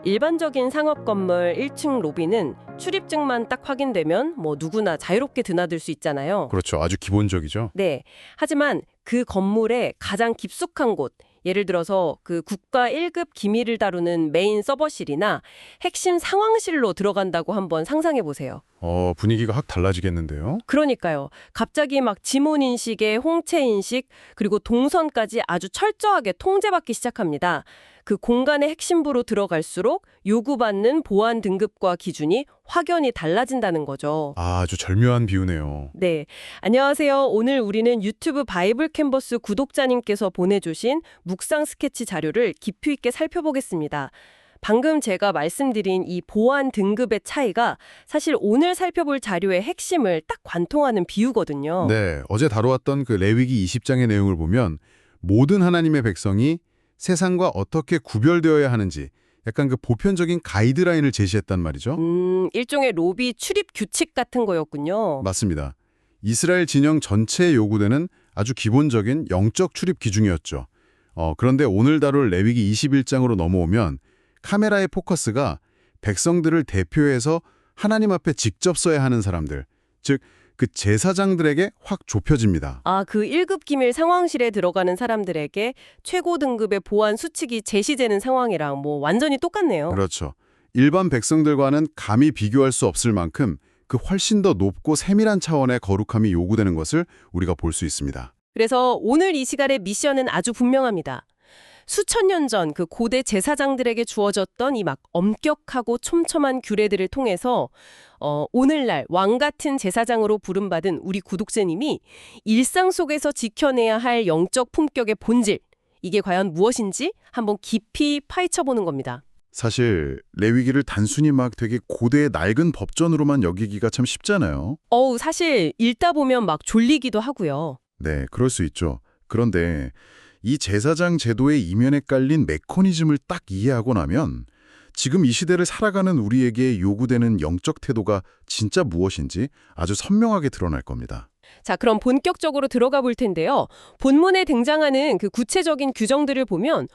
일반적인 상업 건물 1층 로비는 출입증만 딱 확인되면 누구나 자유롭게 드나들 수 있잖아요. 그렇죠. 아주 기본적이죠. 네. 하지만 그 건물의 가장 깊숙한 곳, 예를 들어서 그 국가 1급 기밀을 다루는 메인 서버실이나 핵심 상황실로 들어간다고 한번 상상해 보세요. 분위기가 확 달라지겠는데요. 그러니까요. 갑자기 막 지문 인식에 홍채 인식, 그리고 동선까지 아주 철저하게 통제받기 시작합니다. 그 공간의 핵심부로 들어갈수록 요구받는 보안 등급과 기준이 확연히 달라진다는 거죠. 아주 절묘한 비유네요. 네. 안녕하세요. 오늘 우리는 유튜브 바이블 캔버스 구독자님께서 보내주신 묵상 스케치 자료를 깊이 있게 살펴보겠습니다. 방금 제가 말씀드린 이 보안 등급의 차이가 사실 오늘 살펴볼 자료의 핵심을 딱 관통하는 비유거든요. 네, 어제 다루었던 그 레위기 20장의 내용을 보면 모든 하나님의 백성이 세상과 어떻게 구별되어야 하는지 약간 그 보편적인 가이드라인을 제시했단 말이죠. 일종의 로비 출입 규칙 같은 거였군요. 맞습니다. 이스라엘 진영 전체에 요구되는 아주 기본적인 영적 출입 기준이었죠. 그런데 오늘 다룰 레위기 21장으로 넘어오면 카메라의 포커스가 백성들을 대표해서 하나님 앞에 직접 서야 하는 사람들, 즉 그 제사장들에게 확 좁혀집니다. 그 1급 기밀 상황실에 들어가는 사람들에게 최고 등급의 보안 수칙이 제시되는 상황이랑 완전히 똑같네요. 그렇죠. 일반 백성들과는 감히 비교할 수 없을 만큼 그 훨씬 더 높고 세밀한 차원의 거룩함이 요구되는 것을 우리가 볼 수 있습니다. 그래서 오늘 이 시간의 미션은 아주 분명합니다. 수천 년 전 그 고대 제사장들에게 주어졌던 이 막 엄격하고 촘촘한 규례들을 통해서 오늘날 왕 같은 제사장으로 부름받은 우리 구독자님이 일상 속에서 지켜내야 할 영적 품격의 본질, 이게 과연 무엇인지 한번 깊이 파헤쳐보는 겁니다. 사실 레위기를 단순히 막 되게 고대의 낡은 법전으로만 여기기가 참 쉽잖아요. 사실 읽다 보면 막 졸리기도 하고요. 네, 그럴 수 있죠. 그런데 이 제사장 제도의 이면에 깔린 메커니즘을 딱 이해하고 나면 지금 이 시대를 살아가는 우리에게 요구되는 영적 태도가 진짜 무엇인지 아주 선명하게 드러날 겁니다. 자, 그럼 본격적으로 들어가 볼 텐데요. 본문에 등장하는 그 구체적인 규정들을 보면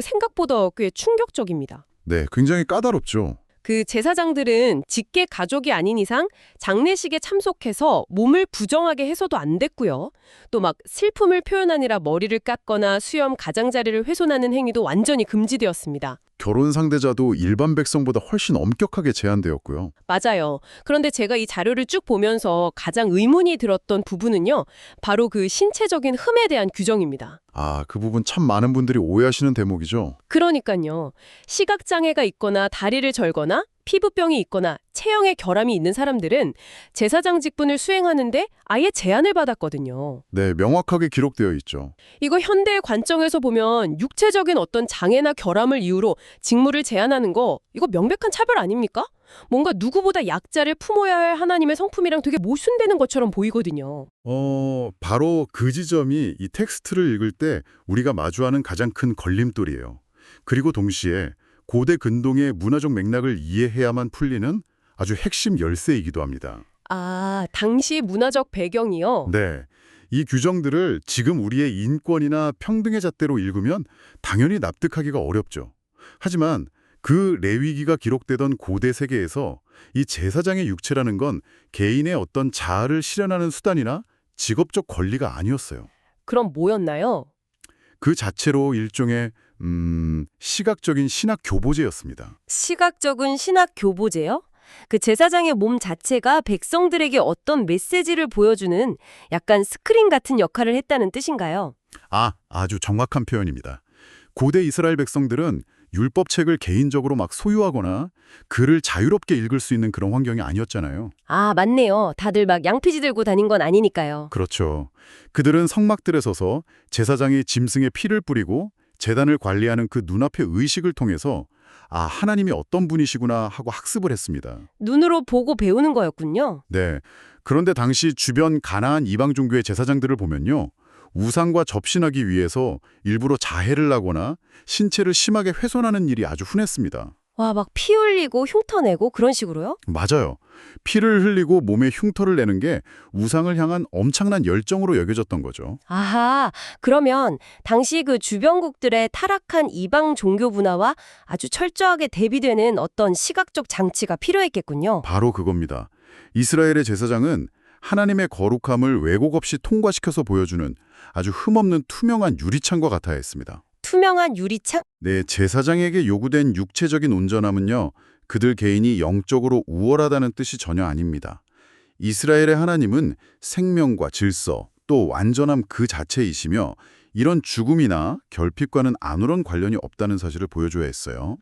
생각보다 꽤 충격적입니다. 네, 굉장히 까다롭죠. 그 제사장들은 직계 가족이 아닌 이상 장례식에 참석해서 몸을 부정하게 해서도 안 됐고요. 또 막 슬픔을 표현하느라 머리를 깎거나 수염 가장자리를 훼손하는 행위도 완전히 금지되었습니다. 결혼 상대자도 일반 백성보다 훨씬 엄격하게 제한되었고요. 맞아요. 그런데 제가 이 자료를 쭉 보면서 가장 의문이 들었던 부분은요. 바로 그 신체적인 흠에 대한 규정입니다. 그 부분 참 많은 분들이 오해하시는 대목이죠. 그러니까요. 시각장애가 있거나 다리를 절거나 피부병이 있거나 체형의 결함이 있는 사람들은 제사장 직분을 수행하는데 아예 제한을 받았거든요. 네, 명확하게 기록되어 있죠. 이거 현대의 관점에서 보면 육체적인 어떤 장애나 결함을 이유로 직무를 제한하는 거 이거 명백한 차별 아닙니까? 뭔가 누구보다 약자를 품어야 할 하나님의 성품이랑 되게 모순되는 것처럼 보이거든요. 바로 그 지점이 이 텍스트를 읽을 때 우리가 마주하는 가장 큰 걸림돌이에요. 그리고 동시에 고대 근동의 문화적 맥락을 이해해야만 풀리는 아주 핵심 열쇠이기도 합니다. 당시 문화적 배경이요? 네. 이 규정들을 지금 우리의 인권이나 평등의 잣대로 읽으면 당연히 납득하기가 어렵죠. 하지만 그 레위기가 기록되던 고대 세계에서 이 제사장의 육체라는 건 개인의 어떤 자아를 실현하는 수단이나 직업적 권리가 아니었어요. 그럼 뭐였나요? 그 자체로 일종의 시각적인 신학 교보제였습니다. 시각적인 신학 교보제요? 그 제사장의 몸 자체가 백성들에게 어떤 메시지를 보여주는 약간 스크린 같은 역할을 했다는 뜻인가요? 아주 정확한 표현입니다. 고대 이스라엘 백성들은 율법책을 개인적으로 막 소유하거나 글을 자유롭게 읽을 수 있는 그런 환경이 아니었잖아요. 맞네요. 다들 막 양피지 들고 다닌 건 아니니까요. 그렇죠. 그들은 성막들에 서서 제사장이 짐승의 피를 뿌리고 제단을 관리하는 그 눈앞의 의식을 통해서 하나님이 어떤 분이시구나 하고 학습을 했습니다. 눈으로 보고 배우는 거였군요. 네. 그런데 당시 주변 가나안 이방 종교의 제사장들을 보면요. 우상과 접신하기 위해서 일부러 자해를 하거나 신체를 심하게 훼손하는 일이 아주 흔했습니다. 막 피 흘리고 흉터내고 그런 식으로요? 맞아요. 피를 흘리고 몸에 흉터를 내는 게 우상을 향한 엄청난 열정으로 여겨졌던 거죠. 아하, 그러면 당시 그 주변국들의 타락한 이방 종교 문화와 아주 철저하게 대비되는 어떤 시각적 장치가 필요했겠군요. 바로 그겁니다. 이스라엘의 제사장은 하나님의 거룩함을 왜곡 없이 통과시켜서 보여주는 아주 흠없는 투명한 유리창과 같아야 했습니다. 투명한 유리창? 네, 제사장에게 요구된 육체적인 온전함은요, 그들 개인이 영적으로 우월하다는 뜻이 전혀 아닙니다. 이스라엘의 하나님은 생명과 질서, 또 완전함 그 자체이시며 이런 죽음이나 결핍과는 아무런 관련이 없다는 사실을 보여줘야 했어요.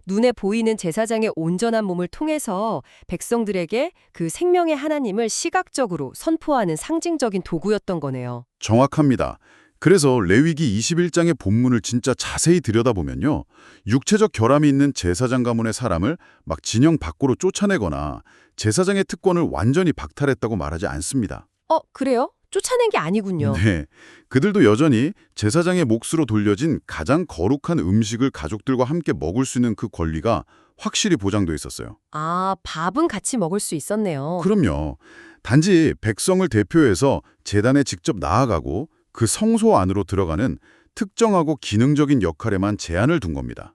눈에 보이는 제사장의 온전한 몸을 통해서 백성들에게 그 생명의 하나님을 시각적으로 선포하는 상징적인 도구였던 거네요. 정확합니다. 그래서 레위기 21장의 본문을 진짜 자세히 들여다보면요. 육체적 결함이 있는 제사장 가문의 사람을 막 진영 밖으로 쫓아내거나 제사장의 특권을 완전히 박탈했다고 말하지 않습니다. 그래요? 쫓아낸 게 아니군요. 네, 그들도 여전히 제사장의 몫으로 돌려진 가장 거룩한 음식을 가족들과 함께 먹을 수 있는 그 권리가 확실히 보장돼 있었어요. 밥은 같이 먹을 수 있었네요. 그럼요. 단지 백성을 대표해서 제단에 직접 나아가고 그 성소 안으로 들어가는 특정하고 기능적인 역할에만 제한을 둔 겁니다.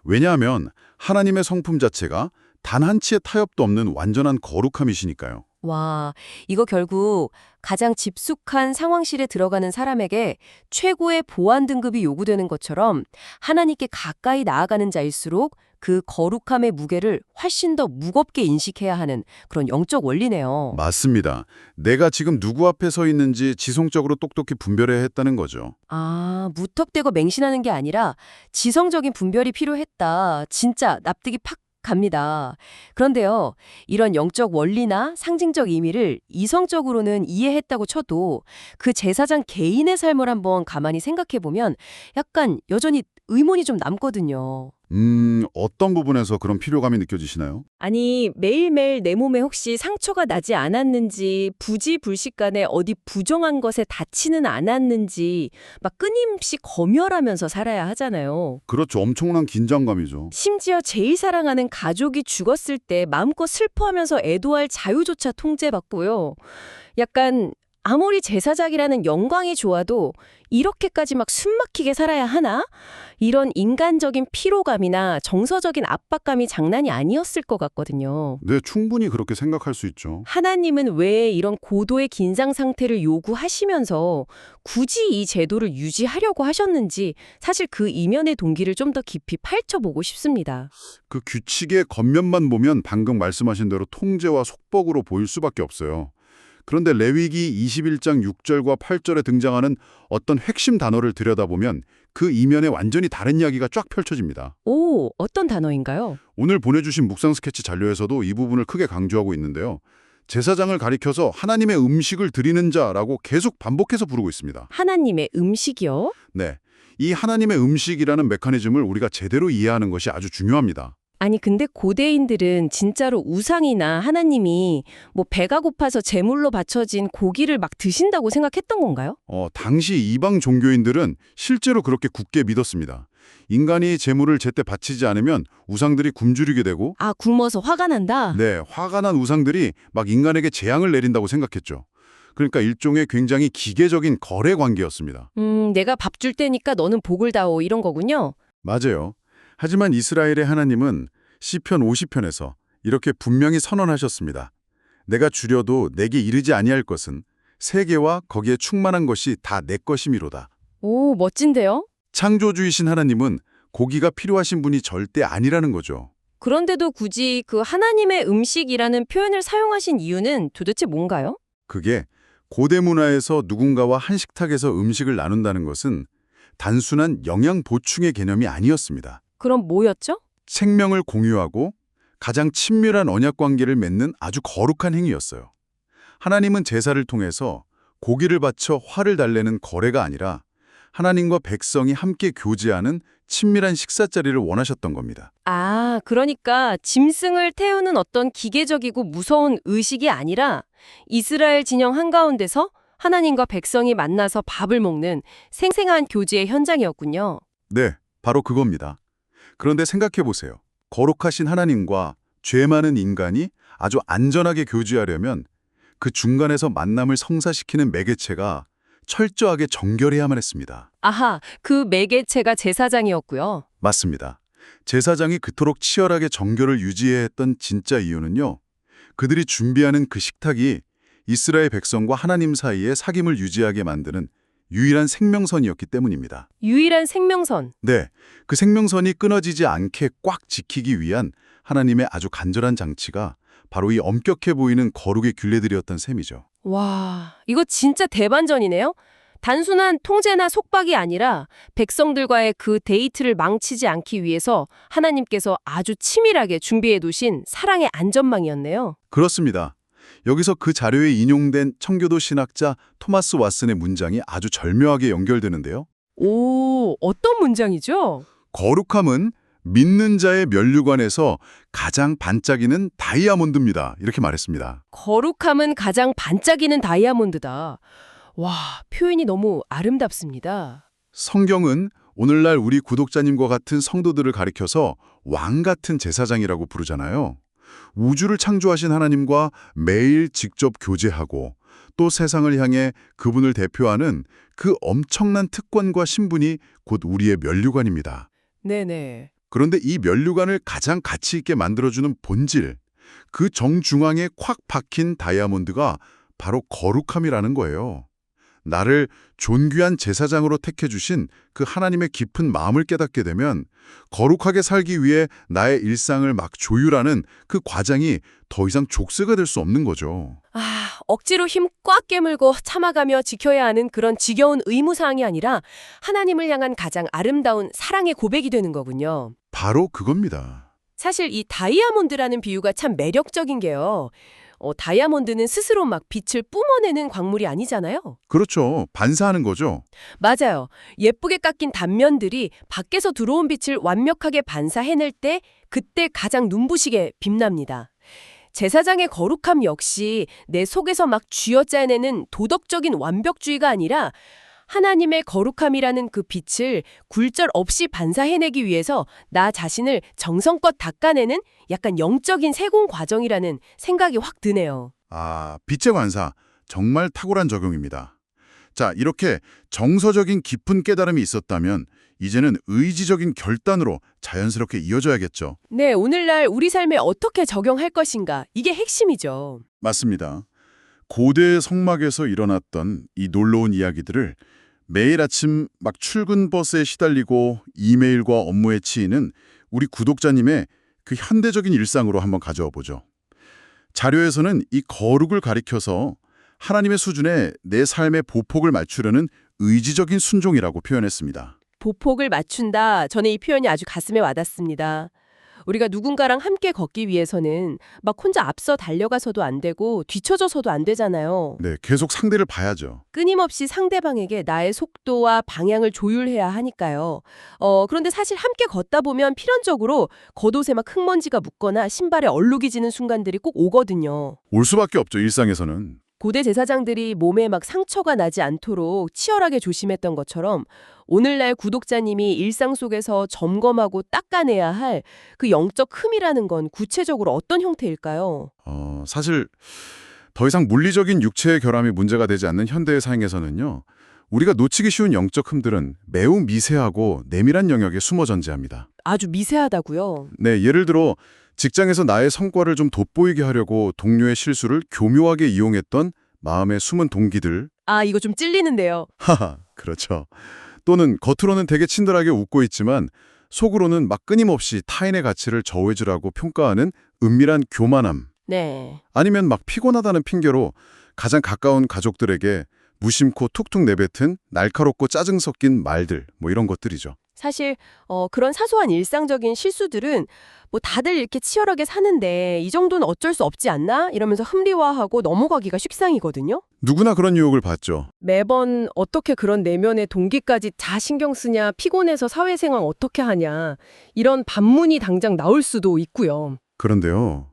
왜냐하면 하나님의 성품 자체가 단 한치의 타협도 없는 완전한 거룩함이시니까요. 와, 이거 결국 가장 집숙한 상황실에 들어가는 사람에게 최고의 보안 등급이 요구되는 것처럼 하나님께 가까이 나아가는 자일수록 그 거룩함의 무게를 훨씬 더 무겁게 인식해야 하는 그런 영적 원리네요. 맞습니다. 내가 지금 누구 앞에 서 있는지 지성적으로 똑똑히 분별해야 했다는 거죠. 무턱대고 맹신하는 게 아니라 지성적인 분별이 필요했다. 진짜 납득이 팍 갑니다. 그런데요, 이런 영적 원리나 상징적 의미를 이성적으로는 이해했다고 쳐도 그 제사장 개인의 삶을 한번 가만히 생각해보면 약간 여전히 의문이 좀 남거든요. 어떤 부분에서 그런 피로감이 느껴지시나요? 아니, 매일매일 내 몸에 혹시 상처가 나지 않았는지, 부지불식간에 어디 부정한 것에 닿지는 않았는지 막 끊임없이 검열하면서 살아야 하잖아요. 그렇죠. 엄청난 긴장감이죠. 심지어 제일 사랑하는 가족이 죽었을 때 마음껏 슬퍼하면서 애도할 자유조차 통제받고요. 약간 아무리 제사장이라는 영광이 좋아도 이렇게까지 막 숨막히게 살아야 하나? 이런 인간적인 피로감이나 정서적인 압박감이 장난이 아니었을 것 같거든요. 네, 충분히 그렇게 생각할 수 있죠. 하나님은 왜 이런 고도의 긴장 상태를 요구하시면서 굳이 이 제도를 유지하려고 하셨는지 사실 그 이면의 동기를 좀 더 깊이 파헤쳐보고 싶습니다. 그 규칙의 겉면만 보면 방금 말씀하신 대로 통제와 속박으로 보일 수밖에 없어요. 그런데 레위기 21장 6절과 8절에 등장하는 어떤 핵심 단어를 들여다보면 그 이면에 완전히 다른 이야기가 쫙 펼쳐집니다. 오, 어떤 단어인가요? 오늘 보내주신 묵상 스케치 자료에서도 이 부분을 크게 강조하고 있는데요. 제사장을 가리켜서 하나님의 음식을 드리는 자라고 계속 반복해서 부르고 있습니다. 하나님의 음식이요? 네, 이 하나님의 음식이라는 메커니즘을 우리가 제대로 이해하는 것이 아주 중요합니다. 아니 근데 고대인들은 진짜로 우상이나 하나님이 뭐 배가 고파서 제물로 바쳐진 고기를 막 드신다고 생각했던 건가요? 당시 이방 종교인들은 실제로 그렇게 굳게 믿었습니다. 인간이 제물을 제때 바치지 않으면 우상들이 굶주리게 되고 굶어서 화가 난다? 네, 화가 난 우상들이 막 인간에게 재앙을 내린다고 생각했죠. 그러니까 일종의 굉장히 기계적인 거래 관계였습니다. 내가 밥 줄 테니까 너는 복을 다오 이런 거군요. 맞아요. 하지만 이스라엘의 하나님은 시편 50편에서 이렇게 분명히 선언하셨습니다. 내가 주려도 내게 이르지 아니할 것은 세계와 거기에 충만한 것이 다 내 것이미로다. 오, 멋진데요? 창조주이신 하나님은 고기가 필요하신 분이 절대 아니라는 거죠. 그런데도 굳이 그 하나님의 음식이라는 표현을 사용하신 이유는 도대체 뭔가요? 그게 고대 문화에서 누군가와 한 식탁에서 음식을 나눈다는 것은 단순한 영양 보충의 개념이 아니었습니다. 그럼 뭐였죠? 생명을 공유하고 가장 친밀한 언약 관계를 맺는 아주 거룩한 행위였어요. 하나님은 제사를 통해서 고기를 바쳐 화를 달래는 거래가 아니라 하나님과 백성이 함께 교제하는 친밀한 식사 자리를 원하셨던 겁니다. 그러니까 짐승을 태우는 어떤 기계적이고 무서운 의식이 아니라 이스라엘 진영 한가운데서 하나님과 백성이 만나서 밥을 먹는 생생한 교제의 현장이었군요. 네, 바로 그겁니다. 그런데 생각해 보세요. 거룩하신 하나님과 죄 많은 인간이 아주 안전하게 교제하려면 그 중간에서 만남을 성사시키는 매개체가 철저하게 정결해야만 했습니다. 아하, 그 매개체가 제사장이었고요. 맞습니다. 제사장이 그토록 치열하게 정결을 유지해야 했던 진짜 이유는요. 그들이 준비하는 그 식탁이 이스라엘 백성과 하나님 사이의 사귐을 유지하게 만드는 유일한 생명선이었기 때문입니다. 유일한 생명선. 네, 그 생명선이 끊어지지 않게 꽉 지키기 위한 하나님의 아주 간절한 장치가 바로 이 엄격해 보이는 거룩의 규례들이었던 셈이죠. 와, 이거 진짜 대반전이네요. 단순한 통제나 속박이 아니라 백성들과의 그 데이트를 망치지 않기 위해서 하나님께서 아주 치밀하게 준비해 두신 사랑의 안전망이었네요. 그렇습니다. 여기서 그 자료에 인용된 청교도 신학자 토마스 왓슨의 문장이 아주 절묘하게 연결되는데요. 오, 어떤 문장이죠? 거룩함은 믿는 자의 면류관에서 가장 반짝이는 다이아몬드입니다. 이렇게 말했습니다. 거룩함은 가장 반짝이는 다이아몬드다. 와, 표현이 너무 아름답습니다. 성경은 오늘날 우리 구독자님과 같은 성도들을 가리켜서 왕 같은 제사장이라고 부르잖아요. 우주를 창조하신 하나님과 매일 직접 교제하고 또 세상을 향해 그분을 대표하는 그 엄청난 특권과 신분이 곧 우리의 면류관입니다. 네네. 그런데 이 면류관을 가장 가치 있게 만들어주는 본질, 그 정중앙에 콱 박힌 다이아몬드가 바로 거룩함이라는 거예요. 나를 존귀한 제사장으로 택해주신 그 하나님의 깊은 마음을 깨닫게 되면 거룩하게 살기 위해 나의 일상을 막 조율하는 그 과정이 더 이상 족쇄가 될 수 없는 거죠. 아, 억지로 힘 꽉 깨물고 참아가며 지켜야 하는 그런 지겨운 의무사항이 아니라 하나님을 향한 가장 아름다운 사랑의 고백이 되는 거군요. 바로 그겁니다. 사실 이 다이아몬드라는 비유가 참 매력적인 게요. 다이아몬드는 스스로 막 빛을 뿜어내는 광물이 아니잖아요. 그렇죠. 반사하는 거죠. 맞아요. 예쁘게 깎인 단면들이 밖에서 들어온 빛을 완벽하게 반사해낼 때 그때 가장 눈부시게 빛납니다. 제사장의 거룩함 역시 내 속에서 막 쥐어짜내는 도덕적인 완벽주의가 아니라 하나님의 거룩함이라는 그 빛을 굴절 없이 반사해내기 위해서 나 자신을 정성껏 닦아내는 약간 영적인 세공 과정이라는 생각이 확 드네요. 아, 빛의 관사. 정말 탁월한 적용입니다. 자, 이렇게 정서적인 깊은 깨달음이 있었다면 이제는 의지적인 결단으로 자연스럽게 이어져야겠죠. 네, 오늘날 우리 삶에 어떻게 적용할 것인가, 이게 핵심이죠. 맞습니다. 고대 성막에서 일어났던 이 놀라운 이야기들을 매일 아침 막 출근 버스에 시달리고 이메일과 업무에 치이는 우리 구독자님의 그 현대적인 일상으로 한번 가져와 보죠. 자료에서는 이 거룩을 가리켜서 하나님의 수준에 내 삶의 보폭을 맞추려는 의지적인 순종이라고 표현했습니다. 보폭을 맞춘다. 저는 이 표현이 아주 가슴에 와닿습니다. 우리가 누군가랑 함께 걷기 위해서는 막 혼자 앞서 달려가서도 안 되고 뒤처져서도 안 되잖아요. 네, 계속 상대를 봐야죠. 끊임없이 상대방에게 나의 속도와 방향을 조율해야 하니까요. 그런데 사실 함께 걷다 보면 필연적으로 겉옷에 막 흙먼지가 묻거나 신발에 얼룩이 지는 순간들이 꼭 오거든요. 올 수밖에 없죠, 일상에서는. 고대 제사장들이 몸에 막 상처가 나지 않도록 치열하게 조심했던 것처럼 오늘날 구독자님이 일상 속에서 점검하고 닦아내야 할 그 영적 흠이라는 건 구체적으로 어떤 형태일까요? 사실 더 이상 물리적인 육체의 결함이 문제가 되지 않는 현대의 삶에서는요. 우리가 놓치기 쉬운 영적 흠들은 매우 미세하고 내밀한 영역에 숨어 존재합니다. 아주 미세하다고요? 네, 예를 들어 직장에서 나의 성과를 좀 돋보이게 하려고 동료의 실수를 교묘하게 이용했던 마음의 숨은 동기들. 아, 이거 좀 찔리는데요. 하하, 그렇죠. 또는 겉으로는 되게 친절하게 웃고 있지만 속으로는 막 끊임없이 타인의 가치를 저해주라고 평가하는 은밀한 교만함. 네. 아니면 막 피곤하다는 핑계로 가장 가까운 가족들에게 무심코 툭툭 내뱉은 날카롭고 짜증 섞인 말들, 뭐 이런 것들이죠. 사실 그런 사소한 일상적인 실수들은 뭐 다들 이렇게 치열하게 사는데 이 정도는 어쩔 수 없지 않나? 이러면서 합리화하고 넘어가기가 식상이거든요. 누구나 그런 유혹을 받죠. 매번 어떻게 그런 내면의 동기까지 다 신경 쓰냐, 피곤해서 사회생활 어떻게 하냐, 이런 반문이 당장 나올 수도 있고요. 그런데요.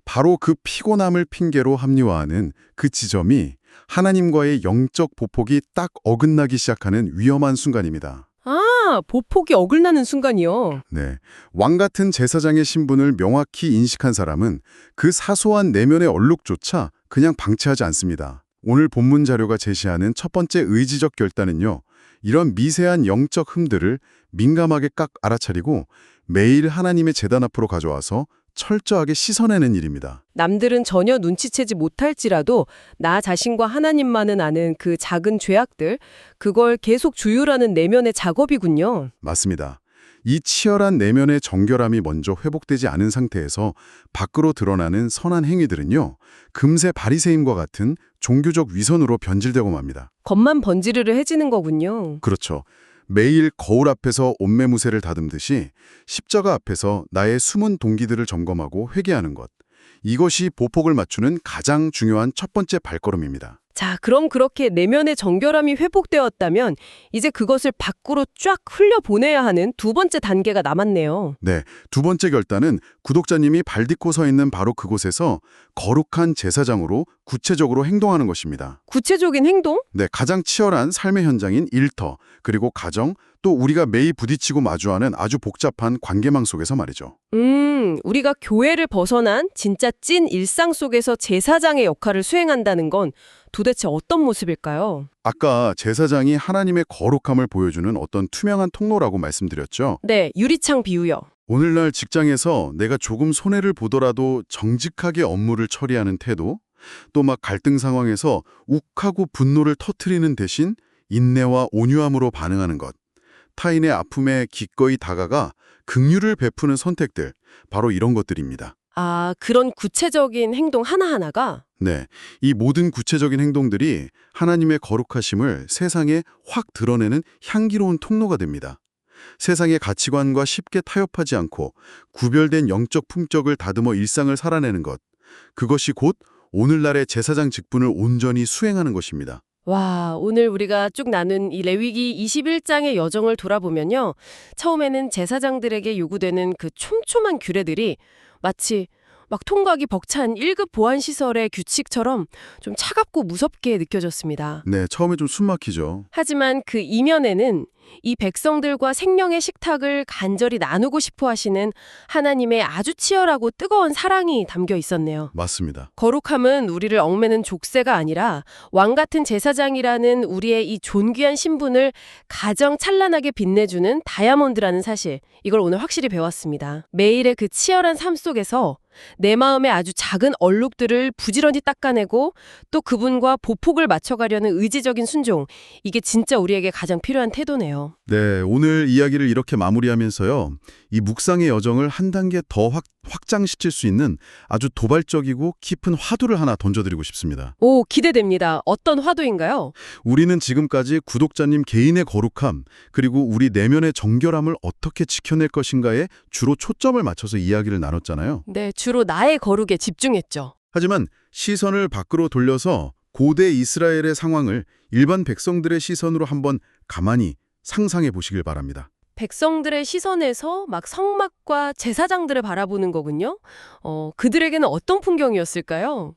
바로 그 피곤함을 핑계로 합리화하는 그 지점이 하나님과의 영적 보폭이 딱 어긋나기 시작하는 위험한 순간입니다. 아, 하나하나 보폭이 어긋나는 순간이요. 네, 왕 같은 제사장의 신분을 명확히 인식한 사람은 그 사소한 내면의 얼룩조차 그냥 방치하지 않습니다. 오늘 본문 자료가 제시하는 첫 번째 의지적 결단은요. 이런 미세한 영적 흠들을 민감하게 깍 알아차리고 매일 하나님의 제단 앞으로 가져와서 철저하게 씻어내는 일입니다. 남들은 전혀 눈치채지 못할지라도 나 자신과 하나님만은 아는 그 작은 죄악들, 그걸 계속 조율하는 내면의 작업이군요. 맞습니다. 이 치열한 내면의 정결함이 먼저 회복되지 않은 상태에서 밖으로 드러나는 선한 행위들은요. 금세 바리새임과 같은 종교적 위선으로 변질되고 맙니다. 겉만 번지르르 해지는 거군요. 그렇죠. 매일 거울 앞에서 옷매무새를 다듬듯이 십자가 앞에서 나의 숨은 동기들을 점검하고 회개하는 것. 이것이 보폭을 맞추는 가장 중요한 첫 번째 발걸음입니다. 자, 그럼 그렇게 내면의 정결함이 회복되었다면 이제 그것을 밖으로 쫙 흘려보내야 하는 두 번째 단계가 남았네요. 네, 두 번째 결단은 구독자님이 발 딛고 서 있는 바로 그곳에서 거룩한 제사장으로 구체적으로 행동하는 것입니다. 구체적인 행동? 네, 가장 치열한 삶의 현장인 일터, 그리고 가정, 또 우리가 매일 부딪히고 마주하는 아주 복잡한 관계망 속에서 말이죠. 우리가 교회를 벗어난 진짜 찐 일상 속에서 제사장의 역할을 수행한다는 건 도대체 어떤 모습일까요? 아까 제사장이 하나님의 거룩함을 보여주는 어떤 투명한 통로라고 말씀드렸죠. 네, 유리창 비유요. 오늘날 직장에서 내가 조금 손해를 보더라도 정직하게 업무를 처리하는 태도, 또 막 갈등 상황에서 욱하고 분노를 터뜨리는 대신 인내와 온유함으로 반응하는 것, 타인의 아픔에 기꺼이 다가가 긍휼을 베푸는 선택들, 바로 이런 것들입니다. 아, 그런 구체적인 행동 하나하나가? 네, 이 모든 구체적인 행동들이 하나님의 거룩하심을 세상에 확 드러내는 향기로운 통로가 됩니다. 세상의 가치관과 쉽게 타협하지 않고 구별된 영적 품격을 다듬어 일상을 살아내는 것, 그것이 곧 오늘날의 제사장 직분을 온전히 수행하는 것입니다. 와, 오늘 우리가 쭉 나눈 이 레위기 21장의 여정을 돌아보면요. 처음에는 제사장들에게 요구되는 그 촘촘한 규례들이 마치 막 통각이 벅찬 1급 보안시설의 규칙처럼 좀 차갑고 무섭게 느껴졌습니다. 네, 처음에 좀 숨막히죠. 하지만 그 이면에는 이 백성들과 생명의 식탁을 간절히 나누고 싶어 하시는 하나님의 아주 치열하고 뜨거운 사랑이 담겨 있었네요. 맞습니다. 거룩함은 우리를 얽매는 족쇄가 아니라 왕 같은 제사장이라는 우리의 이 존귀한 신분을 가장 찬란하게 빛내주는 다이아몬드라는 사실, 이걸 오늘 확실히 배웠습니다. 매일의 그 치열한 삶 속에서 내 마음의 아주 작은 얼룩들을 부지런히 닦아내고 또 그분과 보폭을 맞춰가려는 의지적인 순종, 이게 진짜 우리에게 가장 필요한 태도네요. 네, 오늘 이야기를 이렇게 마무리하면서요. 이 묵상의 여정을 한 단계 더 확장시킬 수 있는 아주 도발적이고 깊은 화두를 하나 던져드리고 싶습니다. 오, 기대됩니다. 어떤 화두인가요? 우리는 지금까지 구독자님 개인의 거룩함, 그리고 우리 내면의 정결함을 어떻게 지켜낼 것인가에 주로 초점을 맞춰서 이야기를 나눴잖아요. 네, 주로 나의 거룩에 집중했죠. 하지만 시선을 밖으로 돌려서 고대 이스라엘의 상황을 일반 백성들의 시선으로 한번 가만히 상상해 보시길 바랍니다. 백성들의 시선에서 막 성막과 제사장들을 바라보는 거군요. 그들에게는 어떤 풍경이었을까요?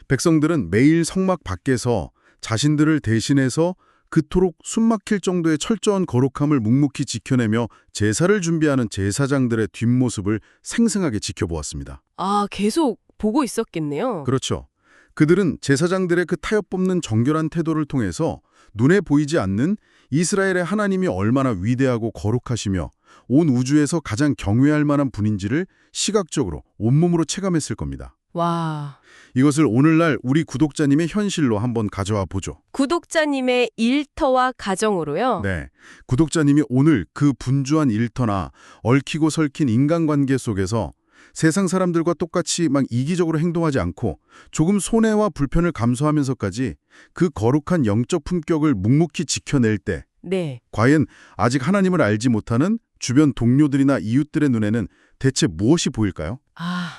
백성들은 매일 성막 밖에서 자신들을 대신해서 그토록 숨막힐 정도의 철저한 거룩함을 묵묵히 지켜내며 제사를 준비하는 제사장들의 뒷모습을 생생하게 지켜보았습니다. 아, 계속 보고 있었겠네요. 그렇죠. 그들은 제사장들의 그 타협 없는 정결한 태도를 통해서 눈에 보이지 않는 이스라엘의 하나님이 얼마나 위대하고 거룩하시며 온 우주에서 가장 경외할 만한 분인지를 시각적으로 온몸으로 체감했을 겁니다. 와, 이것을 오늘날 우리 구독자님의 현실로 한번 가져와 보죠. 구독자님의 일터와 가정으로요? 네, 구독자님이 오늘 그 분주한 일터나 얽히고 설킨 인간관계 속에서 세상 사람들과 똑같이 막 이기적으로 행동하지 않고 조금 손해와 불편을 감수하면서까지 그 거룩한 영적 품격을 묵묵히 지켜낼 때 네. 과연 아직 하나님을 알지 못하는 주변 동료들이나 이웃들의 눈에는 대체 무엇이 보일까요? 아,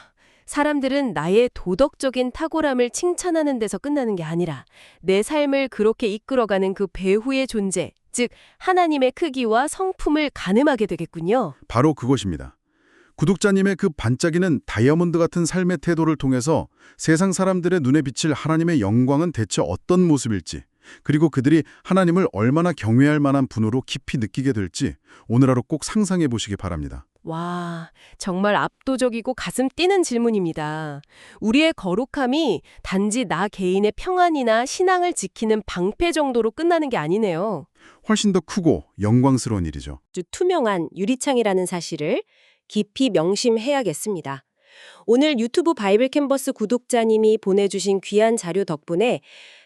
사람들은 나의 도덕적인 탁월함을 칭찬하는 데서 끝나는 게 아니라 내 삶을 그렇게 이끌어가는 그 배후의 존재, 즉 하나님의 크기와 성품을 가늠하게 되겠군요. 바로 그것입니다. 구독자님의 그 반짝이는 다이아몬드 같은 삶의 태도를 통해서 세상 사람들의 눈에 비칠 하나님의 영광은 대체 어떤 모습일지, 그리고 그들이 하나님을 얼마나 경외할 만한 분으로 깊이 느끼게 될지 오늘 하루 꼭 상상해 보시기 바랍니다. 와, 정말 압도적이고 가슴 뛰는 질문입니다. 우리의 거룩함이 단지 나 개인의 평안이나 신앙을 지키는 방패 정도로 끝나는 게 아니네요. 훨씬 더 크고 영광스러운 일이죠. 아주 투명한 유리창이라는 사실을 깊이 명심해야겠습니다. 오늘 유튜브 바이블 캔버스 구독자님이 보내주신 귀한 자료 덕분에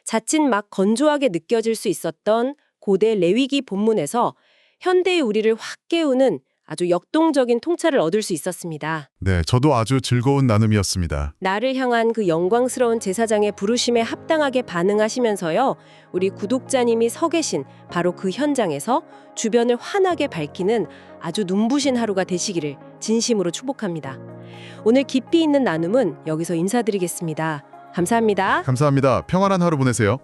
자칫 막 건조하게 느껴질 수 있었던 고대 레위기 본문에서 현대의 우리를 확 깨우는 아주 역동적인 통찰을 얻을 수 있었습니다. 네, 저도 아주 즐거운 나눔이었습니다. 나를 향한 그 영광스러운 제사장의 부르심에 합당하게 반응하시면서요, 우리 구독자님이 서 계신 바로 그 현장에서 주변을 환하게 밝히는 아주 눈부신 하루가 되시기를 진심으로 축복합니다. 오늘 깊이 있는 나눔은 여기서 인사드리겠습니다. 감사합니다. 감사합니다. 평안한 하루 보내세요.